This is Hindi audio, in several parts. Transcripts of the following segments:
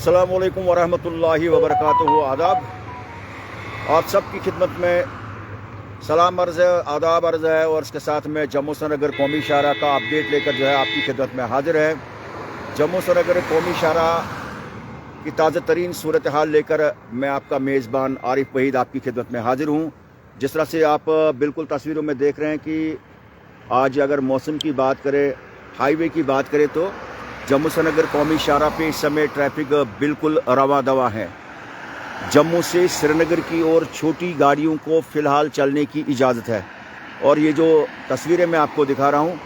अस्सलामुअलैकुम वरहमतुल्लाहि वबरकातुहू। आदाब। आप सब की खिदमत में सलाम अर्ज़ है, आदाब अर्ज़ है और इसके साथ में जम्मू श्रीनगर कौमी शाहरा का अपडेट लेकर जो है आपकी खिदमत में हाजिर है। जम्मू श्रीनगर कौमी शाहरा की ताज़ा तरीन सूरत हाल लेकर मैं आपका मेज़बान आरिफ वहीद आपकी खिदमत में हाजिर हूँ। जिस तरह से आप बिल्कुल तस्वीरों में देख रहे हैं कि आज अगर मौसम की बात करें, हाईवे की बात करें तो जम्मू श्रीनगर कौमी शाहरा पे इस समय ट्रैफिक बिल्कुल रवा दवा है। जम्मू से श्रीनगर की ओर छोटी गाड़ियों को फ़िलहाल चलने की इजाज़त है और ये जो तस्वीरें मैं आपको दिखा रहा हूँ,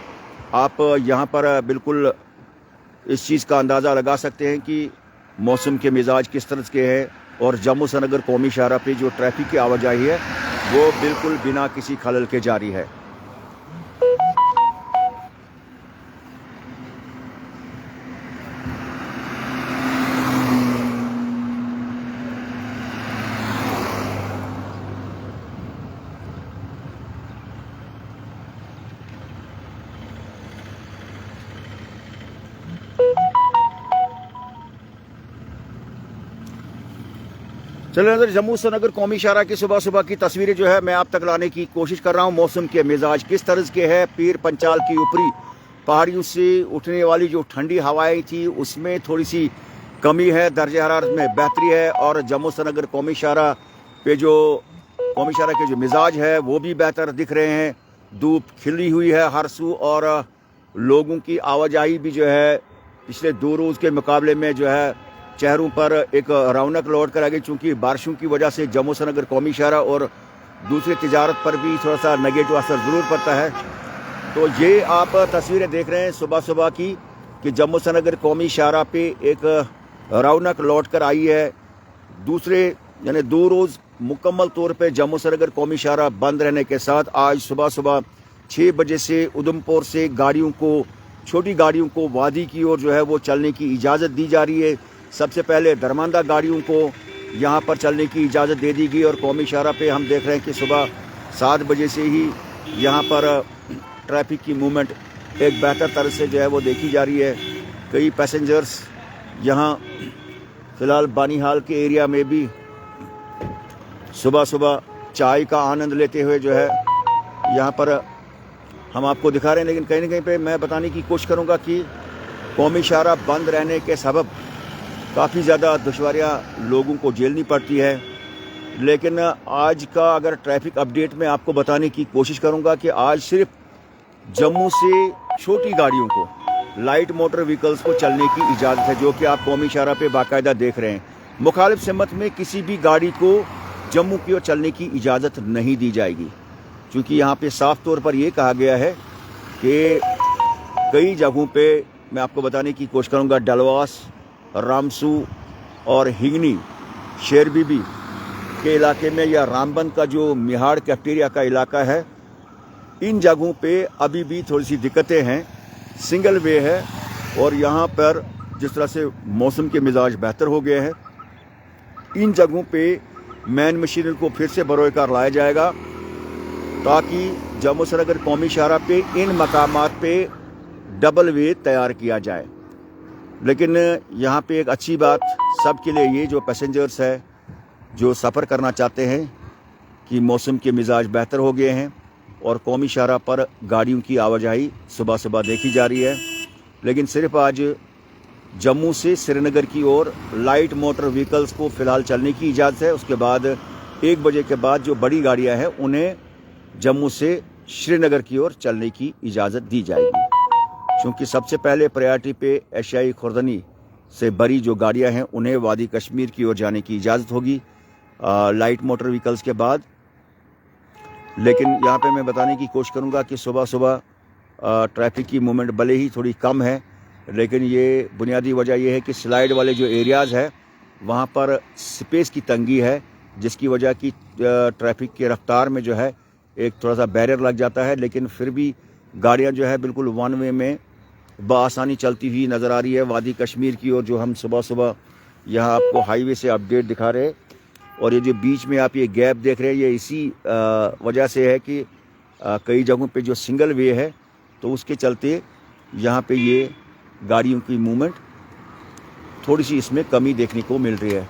आप यहाँ पर बिल्कुल इस चीज़ का अंदाज़ा लगा सकते हैं कि मौसम के मिजाज किस तरह के हैं और जम्मू श्रीनगर कौमी शाहरा पे जो ट्रैफिक की आवाजाही है वो बिल्कुल बिना किसी खलल के जारी है। चलिए नजर जम्मू श्रीनगर कौमी शाहरा की सुबह सुबह की तस्वीरें जो है मैं आप तक लाने की कोशिश कर रहा हूँ। मौसम के मिजाज किस तरह के है, पीर पंचाल की ऊपरी पहाड़ियों से उठने वाली जो ठंडी हवाएं थी उसमें थोड़ी सी कमी है, दर्जे हरारत में बेहतरी है और जम्मू श्रीनगर कौमी शाहरा पे जो कौमी शाहरा के जो मिजाज है वो भी बेहतर दिख रहे हैं। धूप खिली हुई है हर सू और लोगों की आवाजाही भी जो है पिछले 2 रोज़ के मुकाबले में जो है चेहरों पर एक रौनक लौट कर आ गई, चूँकि बारिशों की वजह से जम्मू श्रीनगर कौमी शाहरा और दूसरी तिजारत पर भी थोड़ा सा नेगेटिव असर ज़रूर पड़ता है। तो ये आप तस्वीरें देख रहे हैं सुबह सुबह की कि जम्मू श्रीनगर कौमी शाहरा पे एक रौनक लौट कर आई है। दूसरे यानी 2 रोज़ मुकम्मल तौर पे जम्मू श्रीनगर कौमी शाहरा बंद रहने के साथ आज सुबह सुबह 6 बजे से उधमपुर से गाड़ियों को, छोटी गाड़ियों को वादी की ओर जो है वो चलने की इजाज़त दी जा रही है। सबसे पहले दरमांदा गाड़ियों को यहाँ पर चलने की इजाज़त दे दी गई और कौमी शाहरा पे हम देख रहे हैं कि सुबह 7 बजे से ही यहाँ पर ट्रैफिक की मूवमेंट एक बेहतर तरह से जो है वो देखी जा रही है। कई पैसेंजर्स यहाँ फ़िलहाल बानीहाल के एरिया में भी सुबह सुबह चाय का आनंद लेते हुए जो है यहाँ पर हम आपको दिखा रहे हैं। लेकिन कहीं ना कहीं पे मैं बताने की कोशिश करूँगा कि कौमी शाहरा बंद रहने के सबब काफ़ी ज़्यादा दुश्वारियाँ लोगों को झेलनी पड़ती है। लेकिन आज का अगर ट्रैफिक अपडेट में आपको बताने की कोशिश करूंगा कि आज सिर्फ जम्मू से छोटी गाड़ियों को, लाइट मोटर व्हीकल्स को चलने की इजाज़त है, जो कि आप कौमी शाहरा पे बाकायदा देख रहे हैं। मुखालिफ सिमत में किसी भी गाड़ी को जम्मू की ओर चलने की इजाज़त नहीं दी जाएगी, क्योंकि यहाँ पे साफ तौर पर यह कहा गया है कि कई जगहों पे मैं आपको बताने की कोशिश करूँगा, डलवास, रामसू और हिंगनी, शेर बीबी के इलाके में या रामबन का जो मिहाड़ कैफ्टेरिया का इलाका है, इन जगहों पे अभी भी थोड़ी सी दिक्कतें हैं। सिंगल वे है और यहाँ पर जिस तरह से मौसम के मिजाज बेहतर हो गए हैं, इन जगहों पे मैन मशीनरी को फिर से बरोकार लाया जाएगा ताकि जम्मू श्रीनगर कौमी शाहरा पे इन मकामात पे डबल वे तैयार किया जाए। लेकिन यहाँ पे एक अच्छी बात सब के लिए ये जो पैसेंजर्स है जो सफ़र करना चाहते हैं कि मौसम के मिजाज बेहतर हो गए हैं और कौमी शाहरा पर गाड़ियों की आवाजाही सुबह सुबह देखी जा रही है। लेकिन सिर्फ आज जम्मू से श्रीनगर की ओर लाइट मोटर व्हीकल्स को फ़िलहाल चलने की इजाज़त है। उसके बाद 1 बजे के बाद जो बड़ी गाड़ियाँ हैं उन्हें जम्मू से श्रीनगर की ओर चलने की इजाज़त दी जाएगी, क्योंकि सबसे पहले प्रायोरिटी पे एशियाई खुर्दनी से बड़ी जो गाड़ियां हैं उन्हें वादी कश्मीर की ओर जाने की इजाज़त होगी लाइट मोटर व्हीकल्स के बाद। लेकिन यहाँ पे मैं बताने की कोशिश करूँगा कि सुबह सुबह ट्रैफिक की मूवमेंट भले ही थोड़ी कम है, लेकिन ये बुनियादी वजह यह है कि स्लाइड वाले जो एरियाज़ है वहाँ पर स्पेस की तंगी है, जिसकी वजह की ट्रैफिक की रफ्तार में जो है एक थोड़ा सा बैरियर लग जाता है। लेकिन फिर भी गाड़ियाँ जो है बिल्कुल 1 वे में बआसानी चलती हुई नज़र आ रही है वादी कश्मीर की ओर, जो हम सुबह सुबह यहाँ आपको हाईवे से अपडेट दिखा रहे हैं। और ये जो बीच में आप ये गैप देख रहे हैं ये इसी वजह से है कि कई जगहों पे जो सिंगल वे है तो उसके चलते यहाँ पे ये गाड़ियों की मूवमेंट थोड़ी सी इसमें कमी देखने को मिल रही है।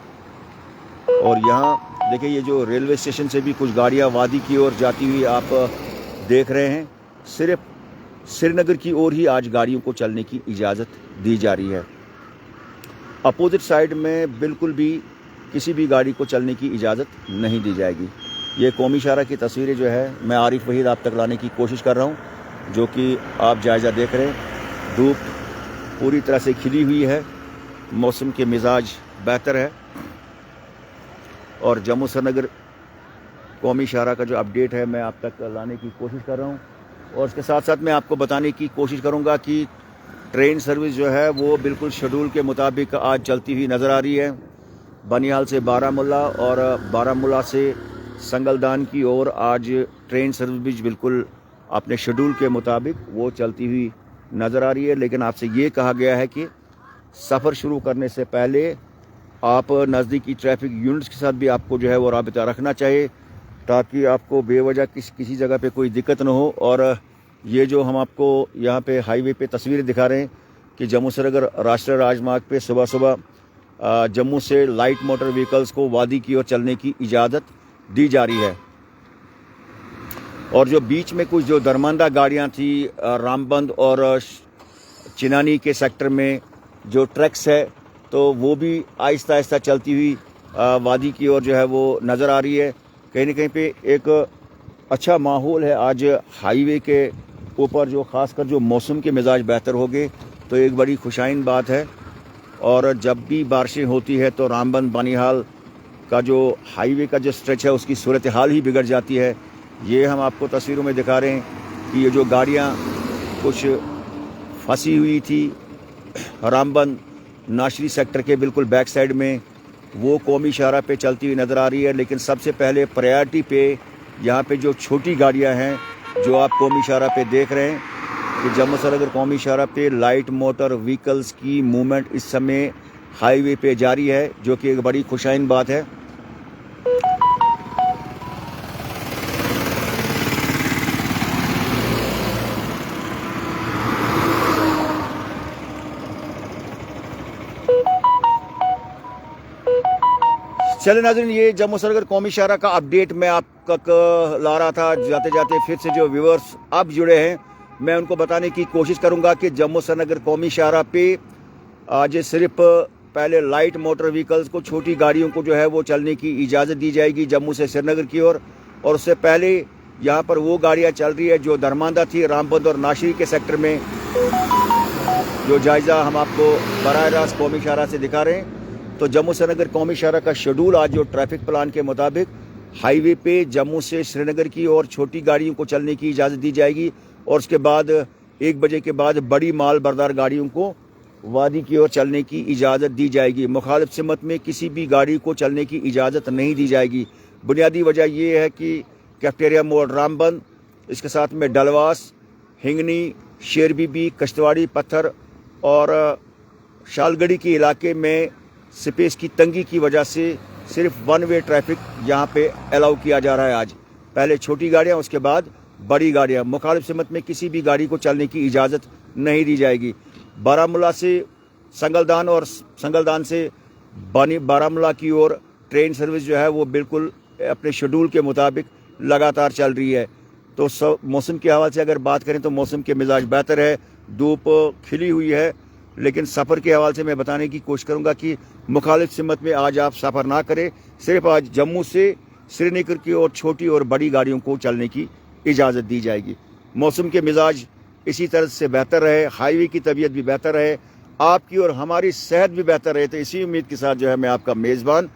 और यहाँ देखिए, ये जो रेलवे स्टेशन से भी कुछ गाड़ियाँ वादी की ओर जाती हुई आप देख रहे हैं। सिर्फ श्रीनगर की ओर ही आज गाड़ियों को चलने की इजाज़त दी जा रही है। अपोजिट साइड में बिल्कुल भी किसी भी गाड़ी को चलने की इजाज़त नहीं दी जाएगी। ये कौमी शाहरा की तस्वीरें जो है मैं आरिफ वहीद आप तक लाने की कोशिश कर रहा हूँ, जो कि आप जायज़ा देख रहे हैं। धूप पूरी तरह से खिली हुई है, मौसम के मिजाज बेहतर है। और जम्मू श्रीनगर कौमी शाहरा का जो अपडेट है मैं आप तक लाने की कोशिश कर रहा हूँ। और उसके साथ साथ मैं आपको बताने की कोशिश करूँगा कि ट्रेन सर्विस जो है वो बिल्कुल शेड्यूल के मुताबिक आज चलती हुई नज़र आ रही है। बनिहाल से बारामूला और बारामूला से संगलदान की ओर आज ट्रेन सर्विस भी बिल्कुल अपने शेड्यूल के मुताबिक वो चलती हुई नज़र आ रही है। लेकिन आपसे ये कहा गया है कि सफ़र शुरू करने से पहले आप नज़दीकी ट्रैफिक यूनिट्स के साथ भी आपको जो है वो राबिता रखना चाहिए, ताकि आपको बेवजह किसी जगह पे कोई दिक्कत न हो। और ये जो हम आपको यहाँ पे हाईवे पे तस्वीरें दिखा रहे हैं कि जम्मू श्रीनगर राष्ट्रीय राजमार्ग पे सुबह सुबह जम्मू से लाइट मोटर व्हीकल्स को वादी की ओर चलने की इजाज़त दी जा रही है। और जो बीच में कुछ जो दरमांदा गाड़ियाँ थी रामबंद और चिनानी के सेक्टर में जो ट्रक्स है, तो वो भी आहिस्ता आहिस्ता चलती हुई वादी की ओर जो है वो नज़र आ रही है। कहीं ना कहीं पे एक अच्छा माहौल है आज हाईवे के ऊपर, जो ख़ासकर जो मौसम के मिजाज बेहतर हो गए तो एक बड़ी खुशाइन बात है। और जब भी बारिशें होती है तो रामबंद बनिहाल का जो हाईवे का जो स्ट्रेच है उसकी सूरत हाल ही बिगड़ जाती है। ये हम आपको तस्वीरों में दिखा रहे हैं कि ये जो गाड़ियाँ कुछ फंसी हुई थी रामबंद नाशरी सेक्टर के बिल्कुल बैक साइड में, वो कौमी शाहरा पे चलती हुई नज़र आ रही है। लेकिन सबसे पहले प्रायोरिटी पे यहाँ पे जो छोटी गाड़ियाँ हैं जो आप कौमी शाहरा पे देख रहे हैं कि जम्मू श्रीनगर कौमी शाहरा पे लाइट मोटर व्हीकल्स की मूवमेंट इस समय हाईवे पे जारी है, जो कि एक बड़ी खुशाइन बात है। चले नाज़रीन, ये जम्मू श्रीनगर कौमी शाहरा का अपडेट मैं आप तक ला रहा था। जाते जाते फिर से जो व्यूअर्स अब जुड़े हैं मैं उनको बताने की कोशिश करूंगा कि जम्मू श्रीनगर कौमी शाहरा पे आज सिर्फ पहले लाइट मोटर व्हीकल्स को, छोटी गाड़ियों को जो है वो चलने की इजाज़त दी जाएगी जम्मू से श्रीनगर की ओर। और उससे पहले यहाँ पर वो गाड़ियाँ चल रही है जो दरमांदा थी रामबंद और नाशरी के सेक्टर में, जो जायज़ा हम आपको बराह रास्त कौमी शाहरा से दिखा रहे हैं। तो जम्मू श्रीनगर कौमी शाहरा का शेड्यूल आज जो ट्रैफिक प्लान के मुताबिक हाईवे पे जम्मू से श्रीनगर की ओर छोटी गाड़ियों को चलने की इजाज़त दी जाएगी। और उसके बाद 1 बजे के बाद बड़ी माल बरदार गाड़ियों को वादी की ओर चलने की इजाज़त दी जाएगी। मुखालिफ सिमत में किसी भी गाड़ी को चलने की इजाज़त नहीं दी जाएगी। बुनियादी वजह यह है कि कैफेटेरिया मोड़ रामबंद, इसके साथ में डलवास, हिंगनी, शेर बीबी, कश्तवाड़ी, पत्थर और शालगढ़ी के इलाके में स्पेस की तंगी की वजह से सिर्फ 1 वे ट्रैफिक यहाँ पे अलाउ किया जा रहा है आज। पहले छोटी गाड़ियाँ, उसके बाद बड़ी गाड़ियाँ। मुखालिफ सिमत में किसी भी गाड़ी को चलने की इजाज़त नहीं दी जाएगी। बारामूला से संगलदान और संगलदान से बारामूला की ओर ट्रेन सर्विस जो है वो बिल्कुल अपने शेड्यूल के मुताबिक लगातार चल रही है। तो मौसम के हवाले से अगर बात करें तो मौसम के मिजाज बेहतर है, धूप खिली हुई है। लेकिन सफ़र के हवाले से मैं बताने की कोशिश करूंगा कि मुखालिफ सिमत में आज आप सफ़र ना करें। सिर्फ आज जम्मू से श्रीनगर की ओर छोटी और बड़ी गाड़ियों को चलने की इजाज़त दी जाएगी। मौसम के मिजाज इसी तरह से बेहतर रहे, हाईवे की तबीयत भी बेहतर रहे, आपकी और हमारी सेहत भी बेहतर रहे। तो इसी उम्मीद के साथ जो है मैं आपका मेज़बान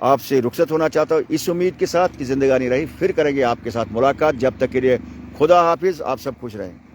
आपसे रुखसत होना चाहता हूँ, इस उम्मीद के साथ कि ज़िंदगानी रही। फिर करेंगे आपके साथ मुलाकात। जब तक के लिए खुदा हाफिज़, आप सब खुश रहें।